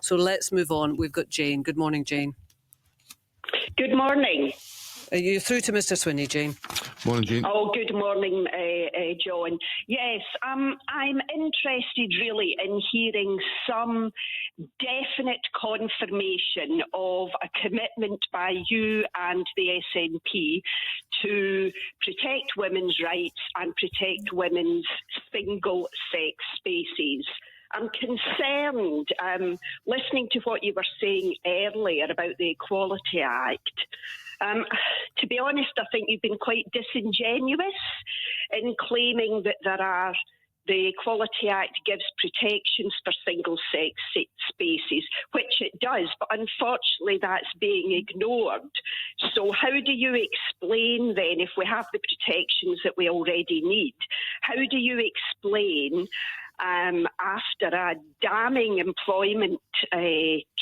So let's move on. We've got Jane. Good morning, Jane. Good morning. Are you through to Mr. Swinney, Jane? Morning, Jane. Oh, good morning, John. Yes, I'm interested really in hearing some definite confirmation of a commitment by you and the SNP to protect women's rights and protect women's single-sex spaces. I'm concerned, listening to what you were saying earlier about the Equality Act. To be honest, I think you've been quite disingenuous in claiming that the Equality Act gives protections for single-sex spaces, which it does, but unfortunately that's being ignored. So how do you explain then, if we have the protections that we already need, how do you explain after a damning employment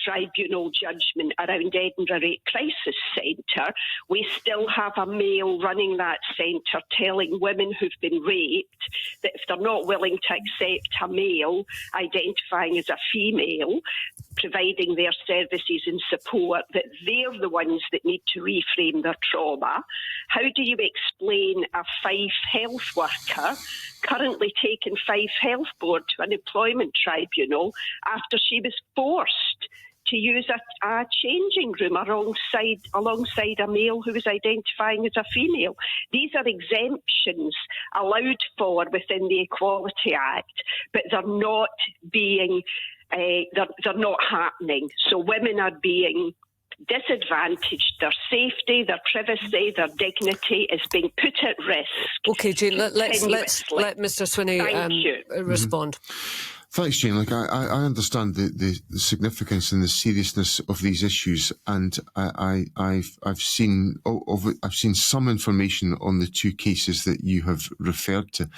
tribunal judgment around Edinburgh Rape Crisis Centre, we still have a male running that centre telling women who've been raped that if they're not willing to accept a male identifying as a female, providing their services and support, that they're the ones that need to reframe their trauma. How do you explain a Fife health worker currently taking Fife Health Board to an employment tribunal after she was forced to use a changing room alongside a male who was identifying as a female? These are exemptions allowed for within the Equality Act, but they're not being they're not happening. So women are being disadvantaged. Their safety, their privacy, their dignity is being put at risk. Okay, Jane, let Mr. Swinney respond. Thanks, Jane. I understand the significance and the seriousness of these issues, and I've seen some information on the two cases that you have referred to.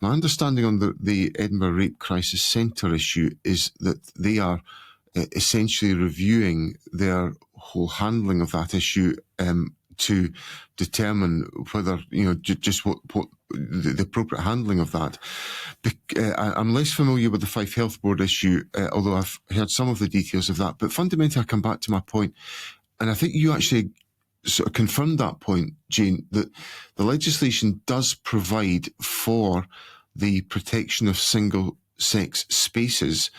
My understanding on the Edinburgh Rape Crisis Centre issue is that they are essentially reviewing their whole handling of that issue to determine whether, just what the appropriate handling of that. I'm less familiar with the Fife Health Board issue, although I've heard some of the details of that. But fundamentally, I come back to my point, and I think you actually sort of confirmed that point, Jane, that the legislation does provide for the protection of single-sex spaces,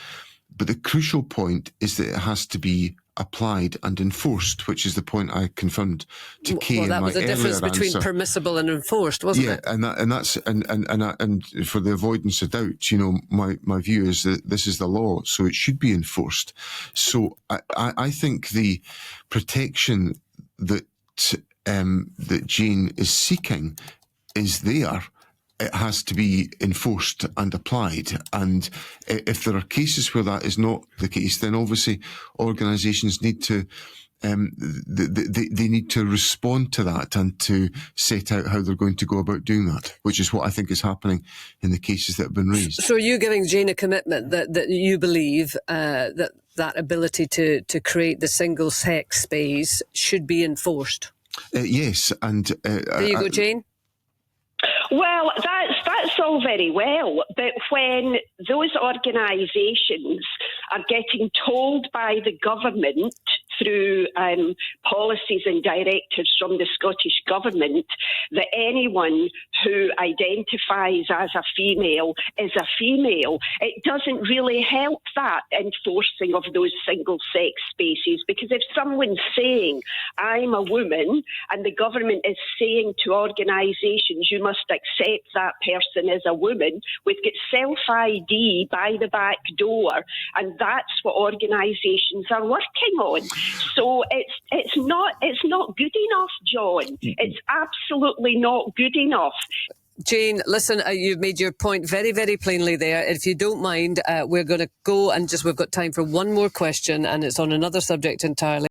but the crucial point is that it has to be applied and enforced, which is the point I confirmed to Kay in my earlier answer. Well, that was the difference between permissible and enforced, wasn't it? Yeah, and for the avoidance of doubt, my view is that this is the law, so it should be enforced. So I think the protection that Jane is seeking is there. It has to be enforced and applied. And if there are cases where that is not the case, then obviously organisations need to they need to respond to that and to set out how they're going to go about doing that, which is what I think is happening in the cases that have been raised. So are you giving Jane a commitment that you believe that ability to create the single-sex space should be enforced? Yes. And there you go, Jane. Well, that's all very well, but when those organisations are getting told by the government through policies and directives from the Scottish Government that anyone who identifies as a female is a female, it doesn't really help that enforcing of those single-sex spaces, because if someone's saying, I'm a woman, and the government is saying to organisations, you must accept that person as a woman, we've got self-ID by the back door, and that's what organisations are working on. So it's not good enough, John. It's absolutely not good enough. Jane, listen, you've made your point very, very plainly there. If you don't mind, we're going to go and we've got time for one more question, and it's on another subject entirely.